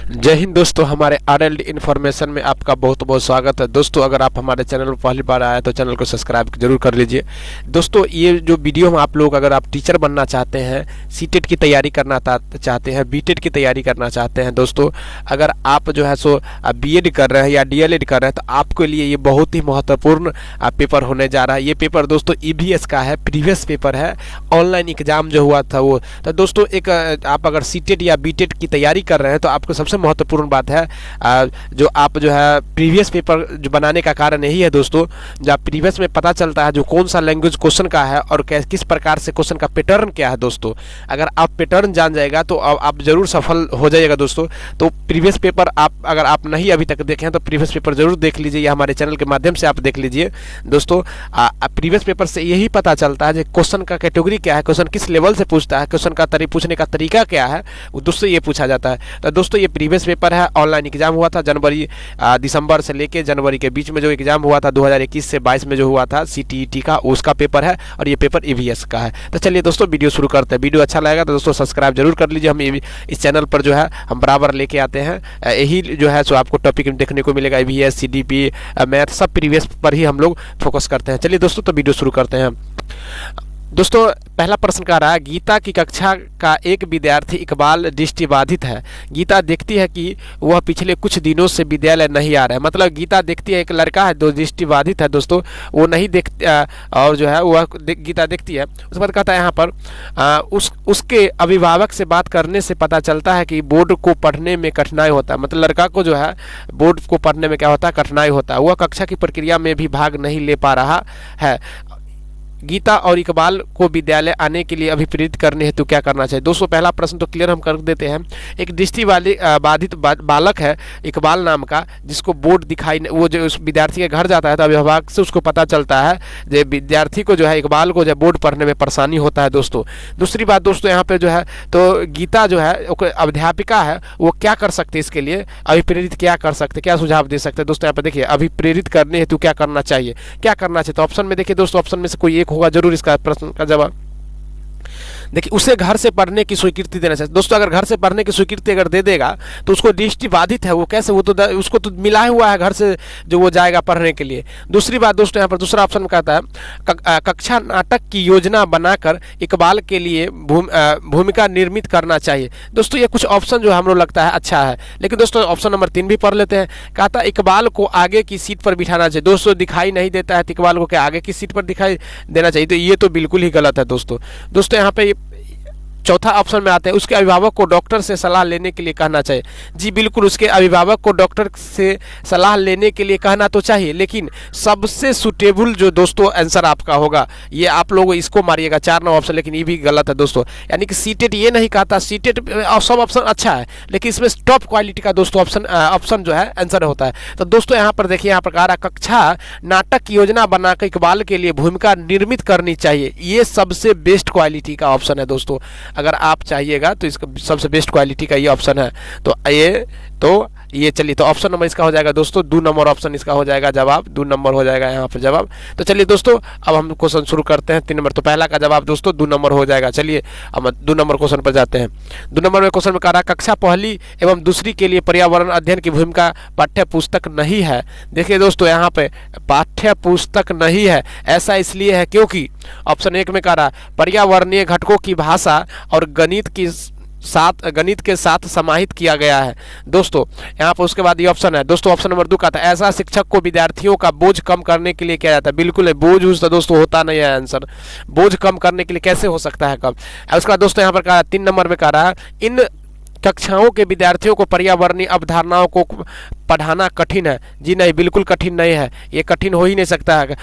जय हिंद दोस्तों, हमारे RLD इन्फॉर्मेशन में आपका बहुत बहुत स्वागत है। दोस्तों, अगर आप हमारे चैनल पर पहली बार आए तो चैनल को सब्सक्राइब जरूर कर लीजिए। दोस्तों, ये जो वीडियो में आप लोग अगर आप टीचर बनना चाहते हैं, सीटेट की तैयारी करना चाहते हैं, बीटेट की तैयारी करना चाहते हैं, दोस्तों अगर आप जो है सो बीएड कर रहे हैं या डीएलएड कर रहे हैं तो आपके लिए ये बहुत ही महत्वपूर्ण पेपर होने जा रहा है। ये पेपर दोस्तों EVS का है, प्रीवियस पेपर है, ऑनलाइन एग्जाम जो हुआ था वो। तो दोस्तों एक आप अगर सीटेट या बीटेट की तैयारी कर रहे हैं तो आपको सबसे महत्वपूर्ण बात है जो आप जो है प्रीवियस पेपर जो बनाने का कारण यही है दोस्तों, जब प्रीवियस में पता चलता है जो कौन सा लैंग्वेज क्वेश्चन का है और किस प्रकार से क्वेश्चन का पैटर्न क्या है। दोस्तों अगर आप पैटर्न जान जाएगा तो आप जरूर सफल हो जाइएगा। दोस्तों तो प्रीवियस पेपर अगर आप नहीं अभी तक देखें तो प्रीवियस पेपर जरूर देख लीजिए, या हमारे चैनल के माध्यम से आप देख लीजिए। दोस्तों प्रीवियस पेपर से यही पता चलता है क्वेश्चन का कैटेगरी क्या है, क्वेश्चन किस लेवल से पूछता है, क्वेश्चन का पूछने का तरीका क्या है, वो दोस्तों ये पूछा जाता है। तो दोस्तों ये प्रीवियस पेपर है, ऑनलाइन एग्जाम हुआ था दिसंबर से लेके जनवरी के बीच में जो एग्जाम हुआ था 2021 से 22 में जो हुआ था CTET का, उसका पेपर है और ये पेपर EVS का है। तो चलिए दोस्तों वीडियो शुरू करते हैं। वीडियो अच्छा लगेगा तो दोस्तों सब्सक्राइब जरूर कर लीजिए। हम इस चैनल पर जो है हम बराबर लेके आते हैं, यही जो है सो आपको टॉपिक देखने को मिलेगा। EVS, CDP, मैथ सब प्रीवियस पर ही हम लोग फोकस करते हैं। चलिए दोस्तों तो वीडियो शुरू करते हैं। दोस्तों पहला प्रश्न कह रहा है, गीता की कक्षा का एक विद्यार्थी इकबाल दृष्टिबाधित है। गीता देखती है कि वह पिछले कुछ दिनों से विद्यालय नहीं आ रहा है। मतलब गीता देखती है एक लड़का है जो दृष्टिबाधित है दोस्तों, वो नहीं और जो है वह गीता देखती है। उसके बाद कहता है यहाँ पर उसके अभिभावक से बात करने से पता चलता है कि बोर्ड को पढ़ने में कठिनाई होता है। मतलब लड़का को जो है बोर्ड को पढ़ने में क्या होता है, कठिनाई होता है। वह कक्षा की प्रक्रिया में भी भाग नहीं ले पा रहा है। गीता और इकबाल को विद्यालय आने के लिए अभिप्रेरित करने हेतु क्या करना चाहिए। दोस्तों पहला प्रश्न तो क्लियर हम कर देते हैं। एक दृष्टि बाधित बालक है इकबाल नाम का, जिसको बोर्ड दिखाई, वो जो उस विद्यार्थी के घर जाता है तो अभिभावक से उसको पता चलता है जो विद्यार्थी को जो है इकबाल को जो बोर्ड पढ़ने में परेशानी होता है। दोस्तों दूसरी बात दोस्तों यहाँ पे जो है तो गीता जो है अध्यापिका है, वो क्या कर सकते इसके लिए, अभिप्रेरित क्या कर सकते, क्या सुझाव दे सकते हैं। दोस्तों यहाँ पे देखिए अभिप्रेरित करने हेतु क्या करना चाहिए, क्या करना चाहिए। तो ऑप्शन में देखिए दोस्तों, ऑप्शन में से कोई एक होगा जरूर इसका प्रश्न का जवाब। देखिए उसे घर से पढ़ने की स्वीकृति देना चाहिए। दोस्तों अगर घर से पढ़ने की स्वीकृति अगर दे देगा तो उसको दृष्टिबाधित है, वो कैसे, वो तो उसको तो मिला हुआ है घर से जो वो जाएगा पढ़ने के लिए। दूसरी बात दोस्तों यहाँ पर दूसरा ऑप्शन कहता है कक्षा नाटक की योजना बनाकर इकबाल के लिए भूमिका निर्मित करना चाहिए। दोस्तों ये कुछ ऑप्शन जो हम लोग लगता है अच्छा है, लेकिन दोस्तों ऑप्शन नंबर 3 भी पढ़ लेते हैं। कहता है इकबाल को आगे की सीट पर बिठाना चाहिए। दोस्तों दिखाई नहीं देता है तो इकबाल को क्या आगे की सीट पर दिखाई देना चाहिए, तो ये तो बिल्कुल ही गलत है। दोस्तों यहाँ पे चौथा ऑप्शन में आते हैं उसके अभिभावक को डॉक्टर से सलाह लेने के लिए कहना चाहिए। जी बिल्कुल, उसके अभिभावक को डॉक्टर से सलाह लेने के लिए कहना तो चाहिए, लेकिन सबसे सुटेबल जो दोस्तों आंसर आपका होगा, ये आप लोग इसको मारिएगा 4 9 ऑप्शन, लेकिन ये भी गलत है दोस्तों। यानी कि सीटेट ये नहीं कहता, सीटेट सब ऑप्शन अच्छा है लेकिन इसमें टॉप क्वालिटी का दोस्तों ऑप्शन जो है आंसर होता है। तो दोस्तों यहाँ पर देखिए, यहाँ पर कह रहा कक्षा नाटक की योजना बनाकर इकबाल के लिए भूमिका निर्मित करनी चाहिए, ये सबसे बेस्ट क्वालिटी का ऑप्शन है दोस्तों। अगर आप चाहिएगा तो इसका सबसे बेस्ट क्वालिटी का ये ऑप्शन है। तो ये चलिए, तो ऑप्शन नंबर इसका हो जाएगा दोस्तों 2 नंबर ऑप्शन इसका हो जाएगा जवाब, 2 नंबर हो जाएगा यहाँ पर जवाब। तो चलिए दोस्तों अब हम क्वेश्चन शुरू करते हैं 3 नंबर। तो पहला का जवाब दोस्तों 2 नंबर हो जाएगा। चलिए हम 2 नंबर क्वेश्चन पर जाते हैं। 2 नंबर में क्वेश्चन में कह रहा है कक्षा पहली एवं दूसरी के लिए पर्यावरण अध्ययन की भूमिका पाठ्य पुस्तक नहीं है। देखिए दोस्तों यहाँ पे पाठ्य पुस्तक नहीं है, ऐसा इसलिए है क्योंकि ऑप्शन 1 में कह रहा है पर्यावरणीय घटकों की भाषा और गणित के साथ समाहित किया गया है। दोस्तों यहाँ पर उसके बाद ये ऑप्शन है दोस्तों, ऑप्शन नंबर 2 का था ऐसा शिक्षक को विद्यार्थियों का बोझ कम करने के लिए किया जाता है। बिल्कुल है, बोझ तो दोस्तों होता नहीं है आंसर, बोझ कम करने के लिए कैसे हो सकता है कब। उसके बाद दोस्तों यहाँ पर कहा 3 नंबर में कह रहा है इन कक्षाओं के विद्यार्थियों को पर्यावरणीय अवधारणाओं को पढ़ाना कठिन है। जी नहीं, बिल्कुल कठिन नहीं है, ये कठिन हो ही नहीं सकता है।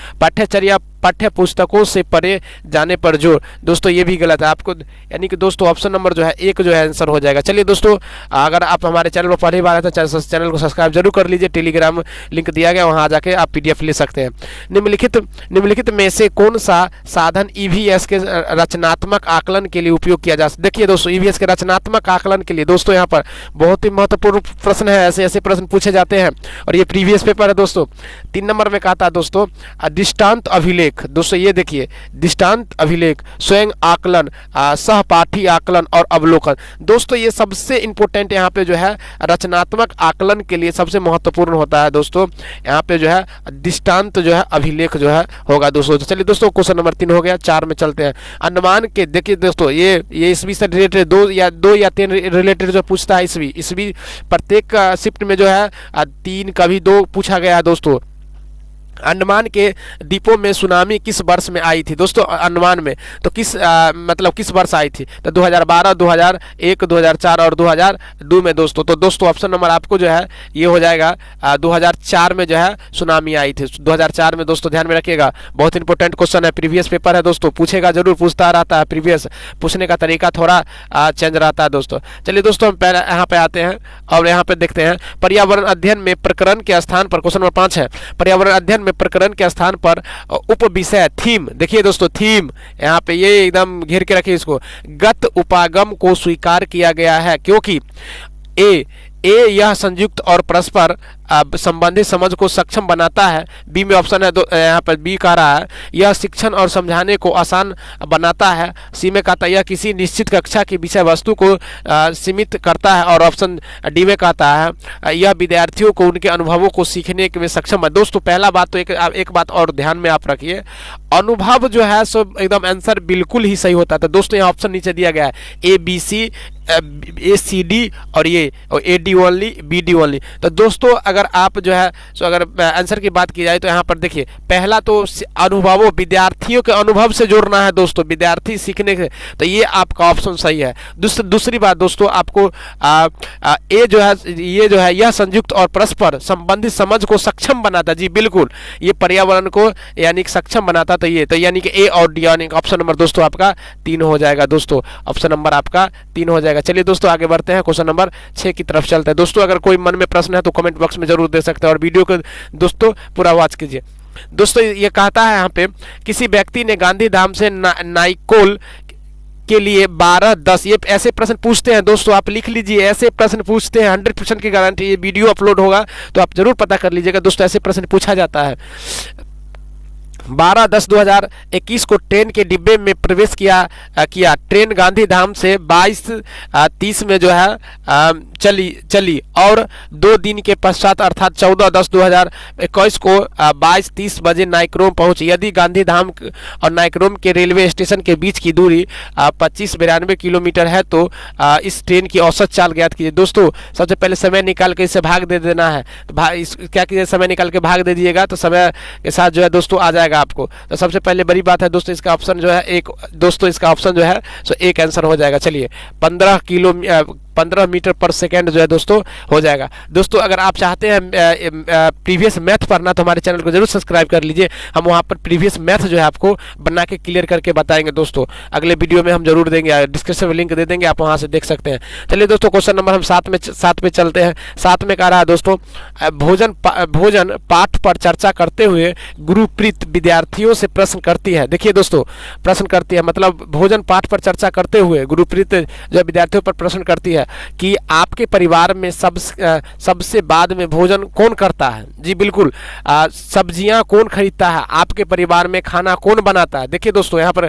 पाठ्य पुस्तकों से परे जाने पर जोर, दोस्तों ये भी गलत है आपको, यानी कि दोस्तों ऑप्शन नंबर जो है 1 जो है आंसर हो जाएगा। चलिए दोस्तों अगर आप हमारे चैनल पर पहली बार आए तो चैनल को सब्सक्राइब जरूर कर लीजिए। टेलीग्राम लिंक दिया गया, वहाँ जाके आप PDF ले सकते हैं। निम्नलिखित में से कौन सा साधन EVS के रचनात्मक आकलन के लिए उपयोग किया जा सकता है। देखिए दोस्तों EVS के रचनात्मक आकलन के लिए दोस्तों यहाँ पर बहुत ही महत्वपूर्ण प्रश्न है, ऐसे प्रश्न पूछे पूछे जाते हैं और ये प्रीवियस पेपर है दोस्तों। 3 नंबर में कहा था दोस्तों दृष्टांत अभिलेख। दोस्तों ये देखिए, दृष्टांत अभिलेख, स्वयं आकलन, सहपाठी आकलन और अवलोकन। दोस्तों ये सबसे इंपॉर्टेंट यहाँ पे जो है रचनात्मक आकलन के लिए सबसे महत्वपूर्ण होता है दोस्तों। यहाँ पे जो है दृष्टांत जो है अभिलेख जो है होगा दोस्तों। तो चलिए दोस्तों क्वेश्चन नंबर 3 हो गया। 4 में चलते हैं। अंडमान के देखिए दोस्तों, ये ईस्वी से रिलेटेड 2 या 3 रिलेटेड जो पूछता है ईस्वी प्रत्येक शिफ्ट में जो है 3 कभी 2 पूछा गया है दोस्तों। अंडमान के द्वीपों में सुनामी किस वर्ष में आई थी दोस्तों? अंडमान में तो मतलब किस वर्ष आई थी? तो 2012, 2001, 2004 और 2002 में दोस्तों। तो दोस्तों ऑप्शन नंबर आपको जो है ये हो जाएगा 2004 में जो है सुनामी आई थी। 2004 में दोस्तों ध्यान में रखिएगा, बहुत इंपॉर्टेंट क्वेश्चन है, प्रीवियस पेपर है दोस्तों, पूछेगा जरूर, पूछता रहता है। प्रीवियस पूछने का तरीका थोड़ा चेंज रहता है दोस्तों। चलिए दोस्तों हम पहले यहाँ पे आते हैं और यहाँ पे देखते हैं पर्यावरण अध्ययन में प्रकरण के स्थान पर, क्वेश्चन नंबर 5 है, पर्यावरण अध्ययन प्रकरण के स्थान पर उप विषय थीम। देखिए दोस्तों थीम यहाँ पे ये एकदम घेर के रखिए इसको। गत उपागम को स्वीकार किया गया है क्योंकि यह संयुक्त और परस्पर संबंधित समझ को सक्षम बनाता है। बी में ऑप्शन है यहाँ पर बी कह रहा है यह शिक्षण और समझाने को आसान बनाता है। सी में कहता है यह किसी निश्चित कक्षा की विषय वस्तु को सीमित करता है और ऑप्शन डी में कहता है यह विद्यार्थियों को उनके अनुभवों को सीखने में सक्षम है। दोस्तों पहला बात तो एक बात और ध्यान में आप रखिए, अनुभव जो है सो एकदम आंसर बिल्कुल ही सही होता है। तो दोस्तों यहाँ ऑप्शन नीचे दिया गया है ABC, ACD और ये AD ओनली, BD ओनली। तो दोस्तों अगर आप जो है सो अगर आंसर की बात की जाए तो यहाँ पर देखिए पहला तो अनुभवों, विद्यार्थियों के अनुभव से जोड़ना है दोस्तों, विद्यार्थी सीखने के, तो ये आपका ऑप्शन सही है। दूसरी बात दोस्तों आपको ये जो है यह संयुक्त और परस्पर संबंधित समझ को सक्षम बनाता है। जी बिल्कुल, ये पर्यावरण को यानी सक्षम बनाता, तो ये तो यानी कि A और D यानी ऑप्शन नंबर दोस्तों आपका 3 हो जाएगा दोस्तों, ऑप्शन नंबर आपका 3 हो जाएगा। चलिए दोस्तों आगे बढ़ते हैं, क्वेश्चन नंबर 6 की तरफ चलते हैं। दोस्तों अगर कोई मन में प्रश्न है तो कमेंट बॉक्स में जरूर दे सकते हैं और वीडियो को दोस्तों पूरा वॉच कीजिए। दोस्तों ये कहता है यहाँ पे किसी व्यक्ति ने गांधीधाम से नाइकोल के लिए 12-10, ये ऐसे प्रश्न पूछते हैं दोस्तों, आप लिख लीजिए, ऐसे प्रश्न पूछते हैं, 100% की गारंटी। ये वीडियो अपलोड होगा तो आप जरूर पता कर लीजिएगा दोस्तों, ऐसे प्रश्न पूछा जाता है। 12-10-2021 को ट्रेन के डिब्बे में प्रवेश किया। ट्रेन गांधीधाम से 22:30 में जो है चली और 2 दिन के पश्चात अर्थात 14-10-2021 को 22:30 बजे नाइक्रोम पहुंची। यदि गांधीधाम और नाइक्रोम के रेलवे स्टेशन के बीच की दूरी 25-92 किलोमीटर है तो इस ट्रेन की औसत चाल ज्ञात कीजिए। दोस्तों सबसे पहले समय निकाल के इसे भाग दे देना है, तो क्या कीजिए, समय निकाल के भाग दे दीजिएगा तो समय के साथ जो है दोस्तों आ जाएगा आपको। तो सबसे पहले बड़ी बात है दोस्तों, इसका ऑप्शन जो है इसका ऑप्शन जो है सो एक आंसर हो जाएगा। चलिए 15 मीटर पर सेकेंड जो है दोस्तों हो जाएगा। दोस्तों अगर आप चाहते हैं प्रीवियस मैथ पढ़ना तो हमारे चैनल को जरूर सब्सक्राइब कर लीजिए, हम वहाँ पर प्रीवियस मैथ जो है आपको बना के क्लियर करके बताएंगे दोस्तों। अगले वीडियो में हम जरूर देंगे, डिस्क्रिप्शन में लिंक दे देंगे, आप वहाँ से देख सकते हैं। चलिए दोस्तों क्वेश्चन नंबर हम 7 में चलते हैं। 7 में कह रहा है दोस्तों भोजन पाठ पर चर्चा करते हुए गुरुप्रीत विद्यार्थियों से प्रश्न करती है। देखिए दोस्तों प्रश्न करती है मतलब भोजन पाठ पर चर्चा करते हुए गुरुप्रीत जो विद्यार्थियों पर प्रश्न करती है कि आपके परिवार में सबसे बाद में भोजन कौन करता है? जी बिल्कुल, सब्जियां कौन खरीदता है? आपके परिवार में खाना कौन बनाता है? देखिए दोस्तों यहाँ पर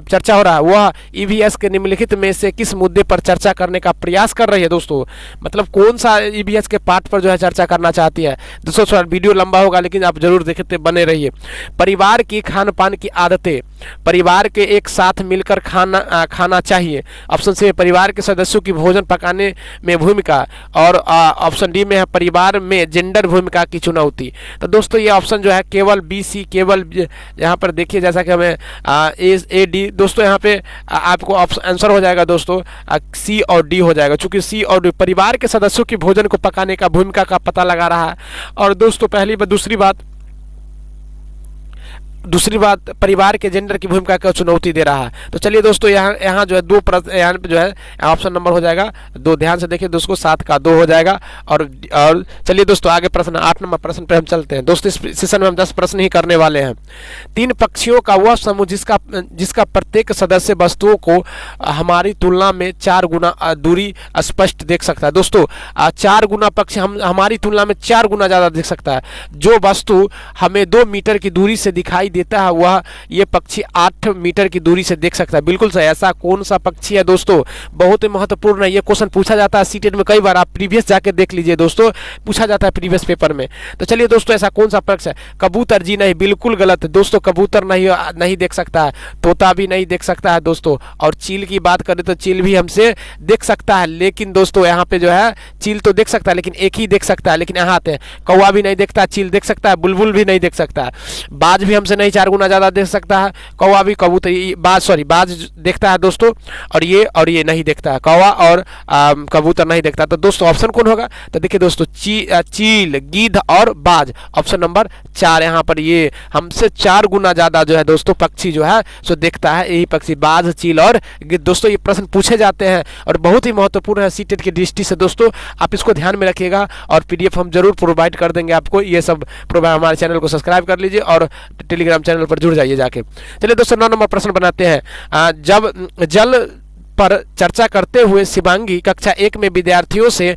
चर्चा हो रहा है, वह ईवीएस के निम्नलिखित में से किस मुद्दे पर चर्चा करने का प्रयास कर रही है? दोस्तों मतलब कौन सा ईवीएस के पार्ट पर जो है चर्चा करना चाहती है? दोस्तों वीडियो लंबा होगा लेकिन आप जरूर देखते बने रहिए। परिवार की खान पान की आदतें, परिवार के एक साथ मिलकर खाना चाहिए। ऑप्शन सी परिवार के सदस्यों की भोजन पकाने में भूमिका और ऑप्शन डी में है परिवार में जेंडर भूमिका की चुनौती। तो दोस्तों ये ऑप्शन जो है केवल BC, केवल यहाँ पर देखिए जैसा कि हमें AD दोस्तों यहाँ पे आपको आंसर हो जाएगा दोस्तों C और D हो जाएगा, चूंकि C और D परिवार के सदस्यों की भोजन को पकाने का भूमिका का पता लगा रहा है। और दोस्तों दूसरी बात दूसरी बात, परिवार के जेंडर की भूमिका को चुनौती दे रहा है। तो चलिए दोस्तों, यहाँ जो है दो प्रश्न, यहाँ पे जो है ऑप्शन नंबर हो जाएगा दो। ध्यान से देखिए दोस्तों, 7 का 2 हो जाएगा। और चलिए दोस्तों, आगे प्रश्न 8 नंबर प्रश्न पे हम चलते हैं। दोस्तों इस सेशन में हम 10 प्रश्न ही करने वाले हैं। 3 पक्षियों का वह समूह जिसका प्रत्येक सदस्य वस्तुओं को हमारी तुलना में 4 गुना दूरी स्पष्ट देख सकता है। दोस्तों 4 गुना पक्षी हमारी तुलना में 4 गुना ज़्यादा देख सकता है। जो वस्तु हमें 2 मीटर की दूरी से दिखाई देता है वह ये पक्षी 8 मीटर की दूरी से देख सकता है। बिल्कुल सही। ऐसा कौन सा पक्षी है दोस्तों? बहुत ही महत्वपूर्ण है। ये क्वेश्चन पूछा जाता है सीटेट में कई बार, आप प्रीवियस जाके देख लीजिए दोस्तों, पूछा जाता है प्रीवियस पेपर में। तो चलिए दोस्तों, ऐसा कौन सा पक्षी है? कबूतर। जी नहीं, बिल्कुल गलत है दोस्तों। कबूतर नहीं देख सकता है, तोता भी नहीं देख सकता है दोस्तों। और चील की बात करें तो चील भी हमसे देख सकता है, लेकिन दोस्तों यहाँ पे जो है चील तो देख सकता है लेकिन एक ही देख सकता है। लेकिन यहाँ आते हैं, कौवा भी नहीं देखता, चील देख सकता है, बुलबुल भी नहीं देख सकता है, बाज भी हमसे नहीं 4 गुना ज़्यादा देख सकता है, कौवा भी, बाज देखता है दोस्तों, और ये नहीं देखता है, कौवा और कबूतर नहीं देखता। तो दोस्तों ऑप्शन कौन होगा? तो देखिए दोस्तों, चील, गिद्ध और बाज, ऑप्शन नंबर 4। यहाँ पर ये हमसे 4 गुना ज़्यादा जो है दोस्तों पक्षी जो है सो देखता है, यही पक्षी बाज, चील और गिद्ध। दोस्तों ये प्रश्न पूछे जाते हैं और बहुत ही महत्वपूर्ण है सीटेट की दृष्टि से दोस्तों, आप इसको ध्यान में रखिएगा। और PDF हम जरूर प्रोवाइड कर देंगे आपको। ये सब हमारे चैनल को सब्सक्राइब कर लीजिए और टेलीग्राम चैनल पर जुड़ जाइए जाके। चलिए दोस्तों 9 नंबर प्रश्न बनाते हैं। जब जल पर चर्चा करते हुए शिवांगी कक्षा 1 में विद्यार्थियों से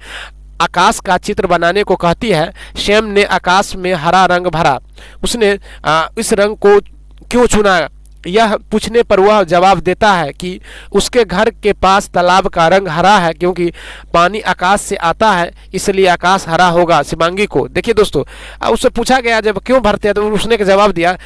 आकाश का चित्र बनाने को कहती है। श्याम ने आकाश में हरा रंग भरा, उसने इस रंग को क्यों चुना? यह पूछने पर वह जवाब देता है कि उसके घर के पास तालाब का रंग हरा है क्योंकि पानी आकाश से आता है, इसलिए आकाश हरा होगा। शिवांगी को देखिए दोस्तों, उससे पूछा गया जब क्यों भरते हैं, तो उसने जवाब दिया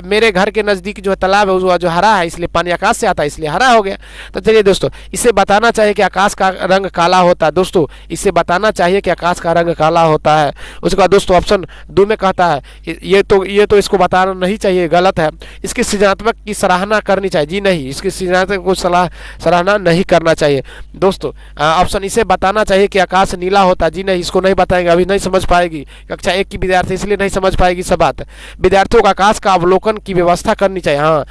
मेरे घर के नज़दीक जो है तालाब है वो जो हरा है, इसलिए पानी आकाश से आता है इसलिए हरा हो गया। तो चलिए दोस्तों, इसे बताना चाहिए कि आकाश का रंग काला होता है। दोस्तों इसे बताना चाहिए कि आकाश का रंग काला होता है। उसके बाद दोस्तों ऑप्शन 2 में कहता है ये तो इसको बताना नहीं चाहिए, गलत है। इसकी सृजनात्मक की सराहना करनी चाहिए। जी नहीं, इसकी सृजनात्मक को सराहना नहीं करना चाहिए। दोस्तों ऑप्शन इसे बताना चाहिए कि आकाश नीला होता है। जी नहीं, इसको नहीं बताएंगे, अभी नहीं समझ पाएगी कक्षा 1 की विद्यार्थी, इसलिए नहीं समझ पाएगी सब बात। विद्यार्थियों को आकाश का अवलोकन की व्यवस्था करनी चाहिए। हाँ,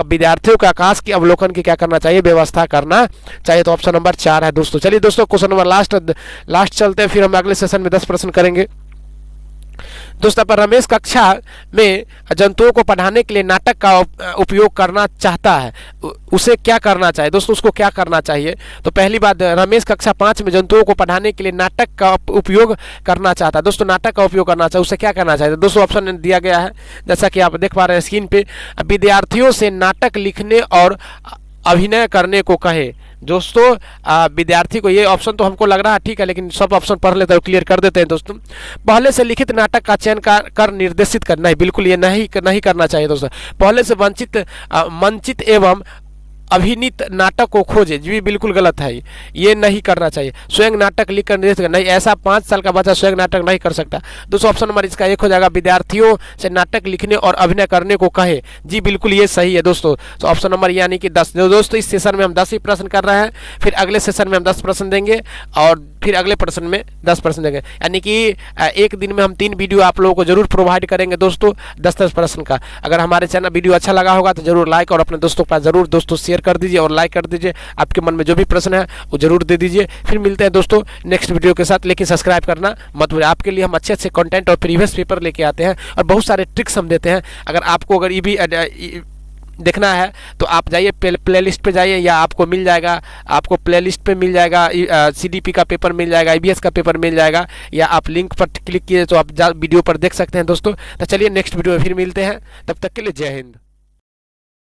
विद्यार्थियों को आकाश की अवलोकन की क्या करना चाहिए? व्यवस्था करना चाहिए। तो ऑप्शन नंबर 4 है दोस्तों। चलिए दोस्तों, क्वेश्चन नंबर लास्ट चलते हैं, फिर हम अगले सेशन में 10 प्रश्न करेंगे। दोस्तों पर रमेश कक्षा में जंतुओं को पढ़ाने के लिए नाटक का उपयोग करना चाहता है, उसे क्या करना चाहिए? दोस्तों उसको क्या करना चाहिए? तो पहली बात, रमेश कक्षा 5 में जंतुओं को पढ़ाने के लिए नाटक का उपयोग करना चाहता है। दोस्तों नाटक का उपयोग करना चाहिए, उसे क्या करना चाहिए? दोस्तों ऑप्शन दिया गया है जैसा कि आप देख पा रहे हैं स्क्रीन पे, विद्यार्थियों से नाटक लिखने और अभिनय करने को कहे। दोस्तों विद्यार्थी को, ये ऑप्शन तो हमको लग रहा है ठीक है, लेकिन सब ऑप्शन पढ़ लेते हैं, क्लियर कर देते हैं दोस्तों। पहले से लिखित नाटक का चयन कर निर्देशित करना है, बिल्कुल ये नहीं करना चाहिए दोस्तों। पहले से मंचित एवं अभिनीत नाटक को खोजे, जी बिल्कुल गलत है, ये नहीं करना चाहिए। स्वयं नाटक लिखकर निर्देशित नहीं, ऐसा 5 साल का बच्चा स्वयं नाटक नहीं कर सकता। दोस्तों ऑप्शन नंबर इसका 1 हो जाएगा, विद्यार्थियों से नाटक लिखने और अभिनय करने को कहे। जी बिल्कुल ये सही है दोस्तों। तो ऑप्शन नंबर यानी कि 10। दोस्तों इस सेशन में हम 10 ही प्रश्न कर रहे हैं, फिर अगले सेशन में हम 10 प्रश्न देंगे और फिर अगले प्रश्न में 10 प्रश्न देंगे, यानी कि एक दिन में हम 3 वीडियो आप लोगों को जरूर प्रोवाइड करेंगे दोस्तों 10-10 प्रश्न का। अगर हमारे चैनल वीडियो अच्छा लगा होगा तो जरूर लाइक और अपने दोस्तों के पास जरूर दोस्तों शेयर कर दीजिए और लाइक कर दीजिए। आपके मन में जो भी प्रश्न है वो जरूर दे दीजिए। फिर मिलते हैं दोस्तों नेक्स्ट वीडियो के साथ, लेकिन सब्सक्राइब करना मत भूलिए। आपके लिए हम अच्छे कंटेंट और प्रीवियस पेपर लेके आते हैं और बहुत सारे ट्रिक्स हम देते हैं। अगर आपको अगर ये भी देखना है तो आप जाइए प्लेलिस्ट पे जाइए, या आपको मिल जाएगा, आपको प्लेलिस्ट पे मिल जाएगा, CDP का पेपर मिल जाएगा, IBS का पेपर मिल जाएगा, या आप लिंक पर क्लिक किए तो आप वीडियो पर देख सकते हैं दोस्तों। तो चलिए नेक्स्ट वीडियो में फिर मिलते हैं, तब तक के लिए जय हिंद।